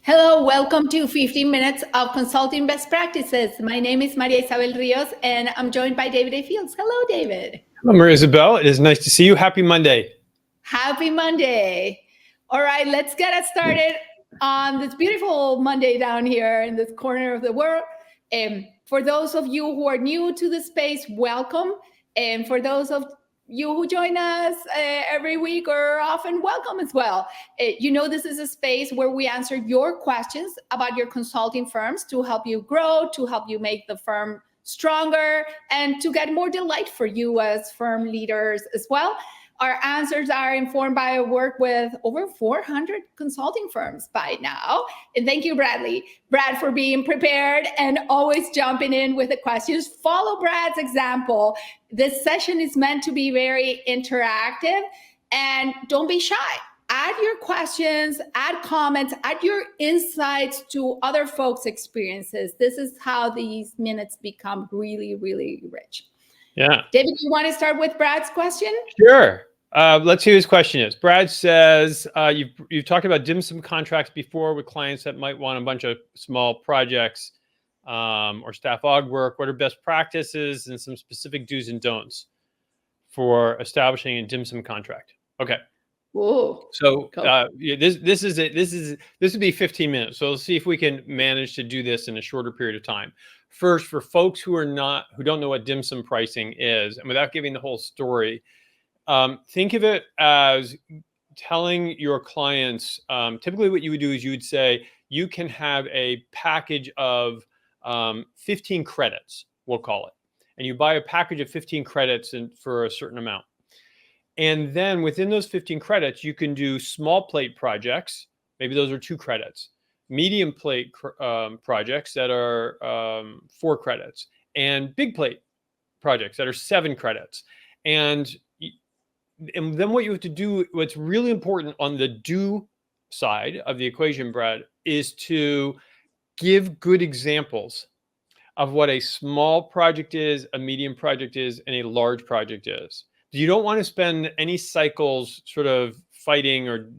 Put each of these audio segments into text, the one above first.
Hello, welcome to 15 Minutes of Consulting Best Practices. My name is Maria Isabel Rios, and I'm joined by David A. Fields. Hello, David. Hello, Maria Isabel. It is nice to see you. Happy Monday. Happy Monday. All right, let's get us started on this beautiful Monday down here in this corner of the world. For those of you who are new to the space, welcome. And for those of you who join us every week or often, welcome as well. This is a space where we answer your questions about your consulting firms to help you grow, to help you make the firm stronger, and to get more delight for you as firm leaders as well. Our answers are informed by our work with over 400 consulting firms by now. And thank you, Brad, for being prepared and always jumping in with the questions. Follow Brad's example. This session is meant to be very interactive, and don't be shy. Add your questions, add comments, add your insights to other folks' experiences. This is how these minutes become really, really rich. Yeah. David, you want to start with Brad's question? Sure. Let's see who his question is. Brad says, you've talked about dim sum contracts before with clients that might want a bunch of small projects or staff aug work. What are best practices and some specific do's and don'ts for establishing a dim sum contract? Okay. Ooh, so this would be 15 minutes. So let's see if we can manage to do this in a shorter period of time. First, for folks who don't know what dim sum pricing is, and without giving the whole story, think of it as telling your clients, typically what you would do is you would say, you can have a package of 15 credits, we'll call it. And you buy a package of 15 credits for a certain amount. And then within those 15 credits, you can do small plate projects. Maybe those are 2 credits. Medium plate projects that are 4 credits. And big plate projects that are 7 credits. And then what you have to do, what's really important on the do side of the equation, Brad, is to give good examples of what a small project is, a medium project is, and a large project is. You don't want to spend any cycles sort of fighting or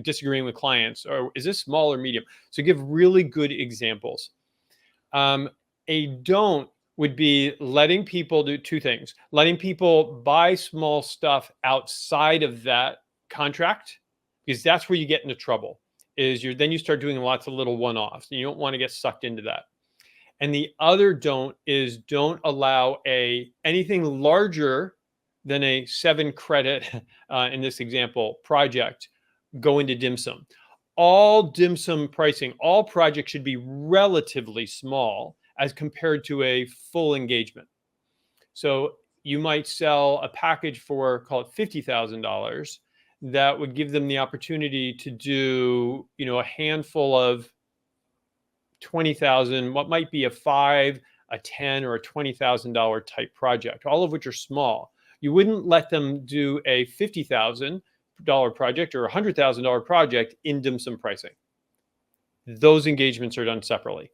disagreeing with clients, or is this small or medium? So give really good examples. A don't would be letting people do 2 things. Letting people buy small stuff outside of that contract, because that's where you get into trouble, then you start doing lots of little one-offs, and you don't want to get sucked into that. And the other don't is don't allow anything larger than a 7 credit, in this example, project go into dim sum. All dim sum pricing, all projects should be relatively small as compared to a full engagement. So you might sell a package for, call it $50,000, that would give them the opportunity to do, a handful of 20,000, what might be a 5, a 10, or a $20,000 type project, all of which are small. You wouldn't let them do a $50,000 project or a $100,000 project in dim sum pricing. Those engagements are done separately.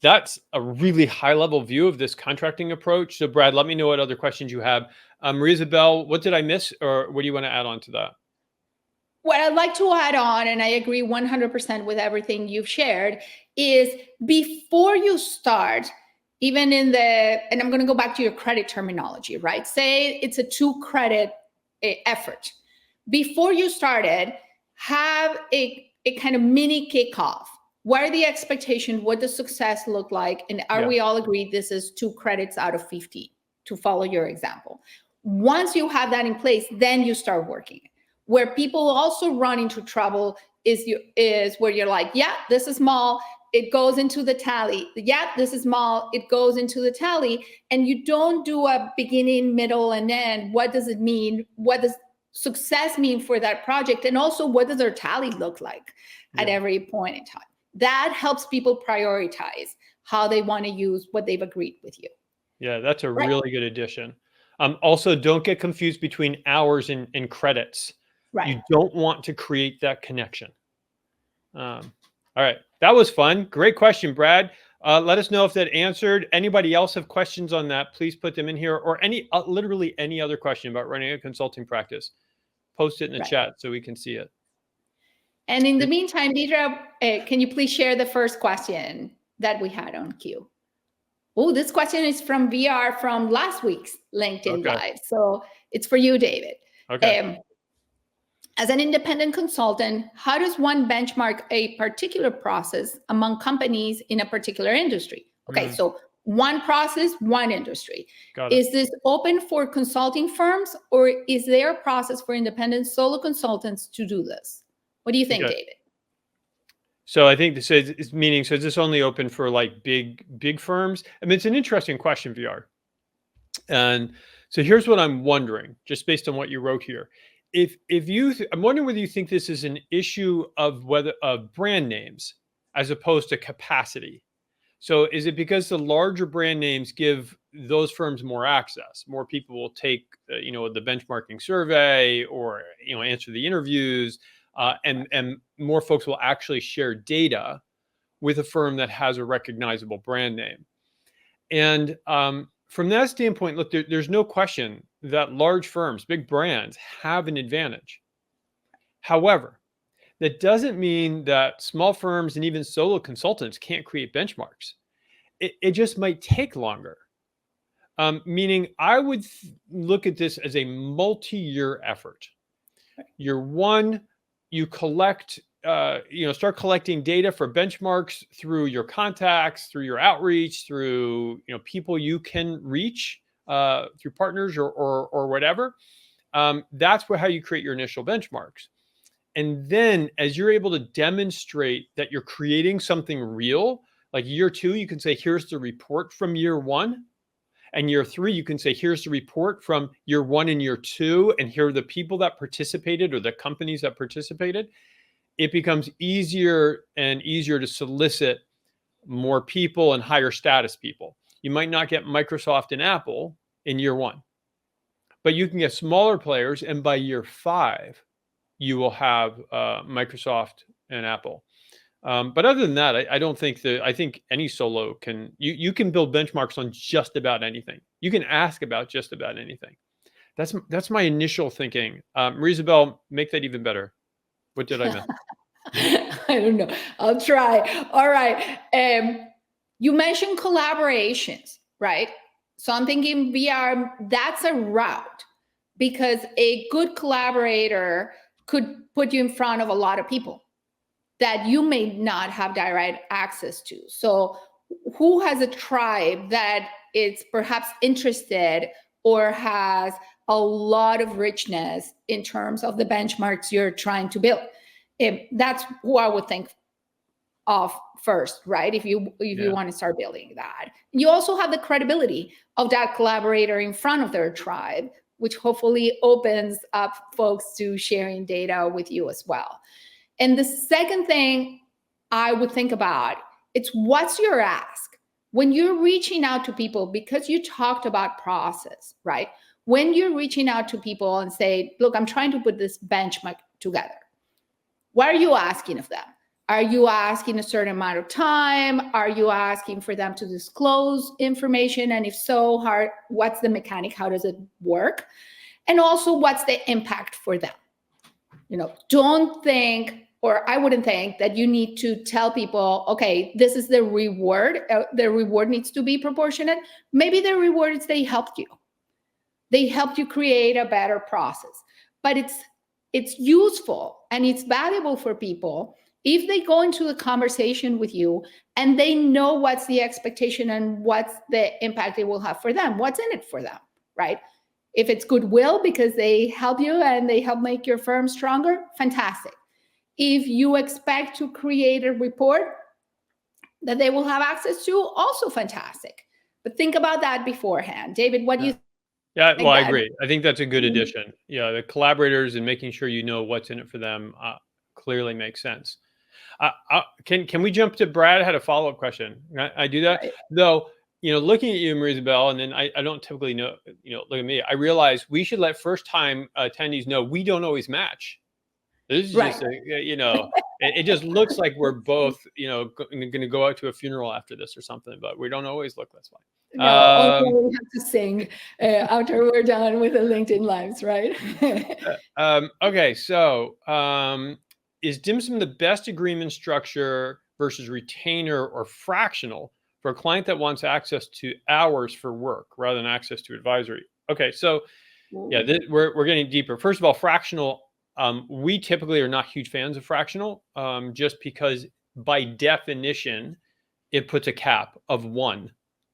That's a really high level view of this contracting approach. So Brad, let me know what other questions you have. Maria Isabel, what did I miss, or what do you want to add on to that? What I'd like to add on, and I agree 100% with everything you've shared, is before you start, even and I'm going to go back to your credit terminology, right? Say it's a 2 credit effort. Before you started, have a kind of mini kickoff. What are the expectations? What does success look like? And are we all agreed this is 2 credits out of 50, to follow your example? Once you have that in place, then you start working. Where people also run into trouble is where you're like, yeah, this is small, it goes into the tally. Yeah, this is small, it goes into the tally. And you don't do a beginning, middle, and end. What does it mean? What does success mean for that project? And also, what does their tally look like at every point in time? That helps people prioritize how they want to use what they've agreed with you. Yeah, that's a really good addition. Also, don't get confused between hours and credits. Right. You don't want to create that connection. All right. That was fun. Great question, Brad. Let us know if that answered. Anybody else have questions on that? Please put them in here, or literally any other question about running a consulting practice. Post it in the chat so we can see it. And in the meantime, Deidre, can you please share the first question that we had on queue? Oh, this question is from VR from last week's LinkedIn Live. So it's for you, David. Okay. As an independent consultant, how does one benchmark a particular process among companies in a particular industry? Okay, so one process, one industry. Got it. Is this open for consulting firms, or is there a process for independent solo consultants to do this? What do you think, David? So I think this is meaning, so is this only open for like big firms? I mean, it's an interesting question, VR. And so here's what I'm wondering, just based on what you wrote here. I'm wondering whether you think this is an issue of brand names as opposed to capacity. So is it because the larger brand names give those firms more access? More people will take, the benchmarking survey or, answer the interviews, and more folks will actually share data with a firm that has a recognizable brand name. And from that standpoint, look, there's no question that large firms, big brands, have an advantage. However, that doesn't mean that small firms and even solo consultants can't create benchmarks. It just might take longer. Meaning, I would look at this as a multi-year effort. Year one, you collect, start collecting data for benchmarks through your contacts, through your outreach, through people you can reach, through partners or whatever. That's how you create your initial benchmarks. And then as you're able to demonstrate that you're creating something real, like year two, you can say, here's the report from year one. And year three, you can say, here's the report from year one and year two, and here are the people that participated or the companies that participated. It becomes easier and easier to solicit more people and higher status people. You might not get Microsoft and Apple in year one, but you can get smaller players, and by year five, you will have Microsoft and Apple. But other than that, I don't think I think any solo you can build benchmarks on just about anything. You can ask about just about anything. That's my initial thinking. Isabel, make that even better. What did I miss? I don't know. I'll try. All right. You mentioned collaborations, right? So I'm thinking that's a route, because a good collaborator could put you in front of a lot of people that you may not have direct access to. So who has a tribe that is perhaps interested or has a lot of richness in terms of the benchmarks you're trying to build? That's who I would think of first, right? If you want to start building that. You also have the credibility of that collaborator in front of their tribe, which hopefully opens up folks to sharing data with you as well. And the second thing I would think about, it's what's your ask? When you're reaching out to people, because you talked about process, right? When you're reaching out to people and say, look, I'm trying to put this benchmark together, what are you asking of them? Are you asking a certain amount of time? Are you asking for them to disclose information? And if so, what's the mechanic? How does it work? And also, what's the impact for them? Don't think, or I wouldn't think that you need to tell people, okay, this is the reward. The reward needs to be proportionate. Maybe the reward is they helped you. They helped you create a better process. But it's useful and it's valuable for people if they go into the conversation with you and they know what's the expectation and what's the impact it will have for them, what's in it for them, right? If it's goodwill because they help you and they help make your firm stronger, fantastic. If you expect to create a report that they will have access to, also fantastic. But think about that beforehand. David, what do you think? Yeah, well, I agree. I think that's a good addition. Yeah, the collaborators and making sure you know what's in it for them clearly makes sense. Can we jump to Brad? I had a follow-up question. I do that? Right. Though, looking at you, Marie-Isabel, and then I don't typically know, look at me, I realize we should let first-time attendees know we don't always match. This is just, it just looks like we're both, going to go out to a funeral after this or something, but we don't always look this way. No, we have to sing after we're done with the LinkedIn Lives, right? Okay, so is dim sum the best agreement structure versus retainer or fractional for a client that wants access to hours for work rather than access to advisory? Okay, so yeah, we're getting deeper. First of all, fractional, we typically are not huge fans of fractional, just because by definition, it puts a cap of 1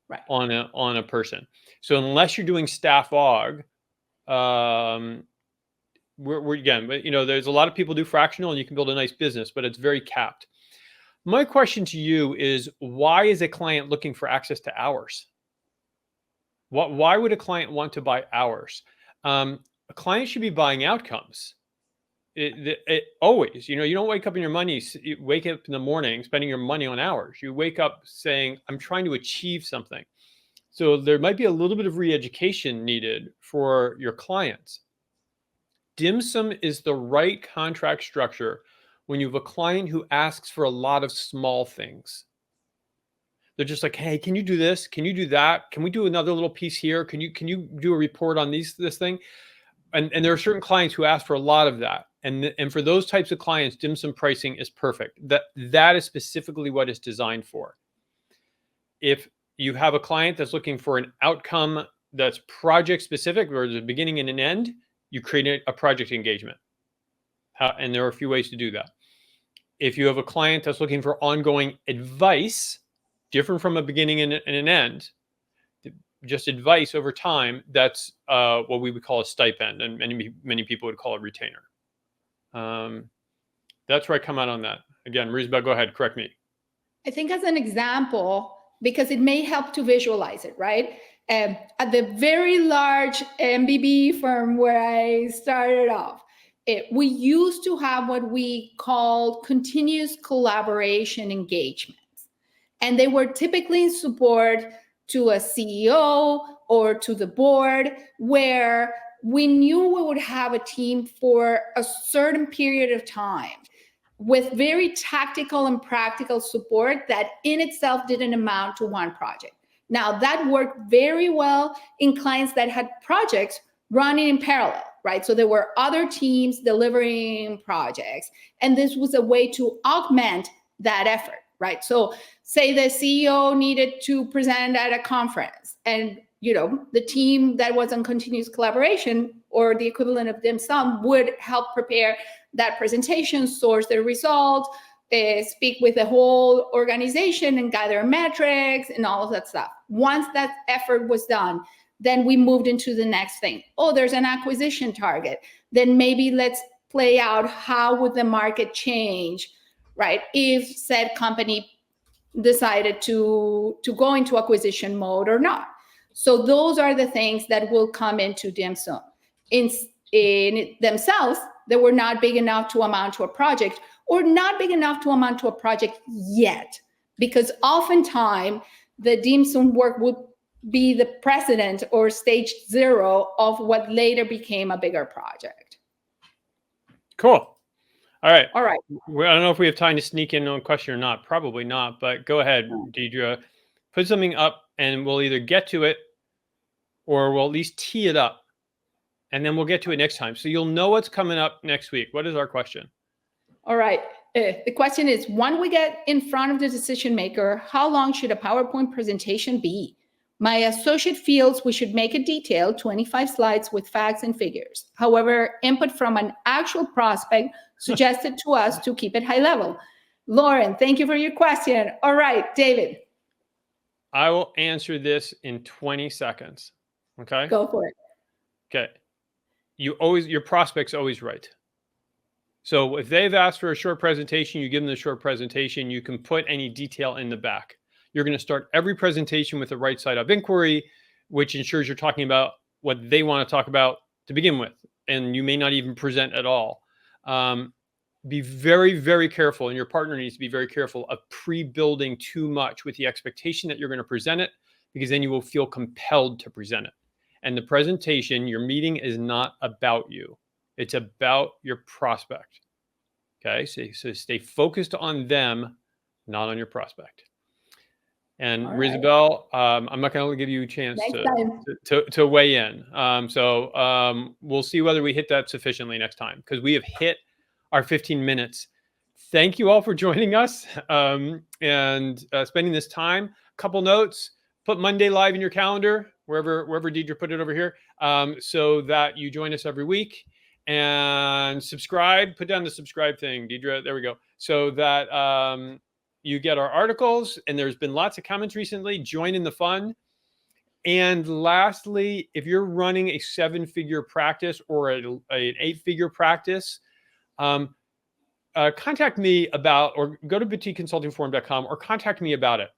Right. on a person. So unless you're doing staff aug, we're again, but there's a lot of people do fractional and you can build a nice business, but it's very capped. My question to you is, why is a client looking for access to hours? Why would a client want to buy hours? A client should be buying outcomes. It always, you don't wake up in your money, you wake up in the morning spending your money on hours. You wake up saying, I'm trying to achieve something. So there might be a little bit of re-education needed for your clients. Dim sum is the right contract structure when you have a client who asks for a lot of small things. They're just like, hey, can you do this? Can you do that? Can we do another little piece here? Can you do a report on this thing? And there are certain clients who ask for a lot of that. And for those types of clients, dim sum pricing is perfect. That is specifically what it's designed for. If you have a client that's looking for an outcome that's project specific, where there's a beginning and an end, you create a project engagement. And there are a few ways to do that. If you have a client that's looking for ongoing advice, different from a beginning and an end, just advice over time, that's what we would call a stipend, and many people would call it retainer. That's where I come out on that. Again, Rizba, go ahead, correct me. I think as an example, because it may help to visualize it, right? At the very large MBB firm where I started off, we used to have what we called continuous collaboration engagements. And they were typically in support to a CEO or to the board, where we knew we would have a team for a certain period of time with very tactical and practical support that in itself didn't amount to one project. Now, that worked very well in clients that had projects running in parallel, right? So there were other teams delivering projects, and this was a way to augment that effort, right? So say the CEO needed to present at a conference, and the team that was on continuous collaboration, or the equivalent of dim sum, would help prepare that presentation, source the result, speak with the whole organization and gather metrics and all of that stuff. Once that effort was done, then we moved into the next thing. Oh, there's an acquisition target. Then maybe let's play out how would the market change, right? If said company decided to go into acquisition mode or not. So those are the things that will come into dim sum. In themselves, they were not big enough to amount to a project, or not big enough to amount to a project yet, because oftentimes the dim sum work would be the precedent or stage 0 of what later became a bigger project. Cool. All right. All right. I don't know if we have time to sneak in on a question or not. Probably not, but go ahead, Deidre. Put something up and we'll either get to it or we'll at least tee it up. And then we'll get to it next time. So you'll know what's coming up next week. What is our question? All right. The question is, when we get in front of the decision maker, how long should a PowerPoint presentation be? My associate feels we should make it detailed, 25 slides with facts and figures. However, input from an actual prospect suggested to us to keep it high level. Lauren, thank you for your question. All right, David. I will answer this in 20 seconds. Okay. Go for it. Okay. Your prospect's always right. So if they've asked for a short presentation, you give them the short presentation, you can put any detail in the back. You're going to start every presentation with the right side up inquiry, which ensures you're talking about what they want to talk about to begin with. And you may not even present at all. Be very, very careful, and your partner needs to be very careful of pre-building too much with the expectation that you're going to present it, because then you will feel compelled to present it. And the presentation, your meeting, is not about you. It's about your prospect. Okay, so stay focused on them, not on your prospect. And right. Rizabel, I'm not going to give you a chance to weigh in. So we'll see whether we hit that sufficiently next time, because we have hit our 15 minutes. Thank you all for joining us and spending this time. Couple notes: put Monday live in your calendar, wherever Deidre put it over here, so that you join us every week. And subscribe. Put down the subscribe thing, Deidre. There we go. So that you get our articles. And there's been lots of comments recently. Join in the fun. And lastly, if you're running a 7-figure practice or an 8-figure practice, contact me about, or go to boutiqueconsultingforum.com or contact me about it.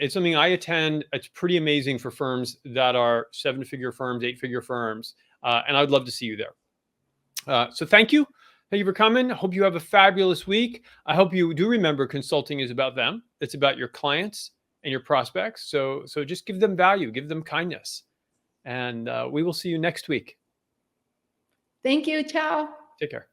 It's something I attend. It's pretty amazing for firms that are 7-figure firms, 8-figure firms. And I'd love to see you there. So thank you. Thank you for coming. I hope you have a fabulous week. I hope you do remember consulting is about them. It's about your clients and your prospects. So just give them value, give them kindness. And we will see you next week. Thank you. Ciao. Take care.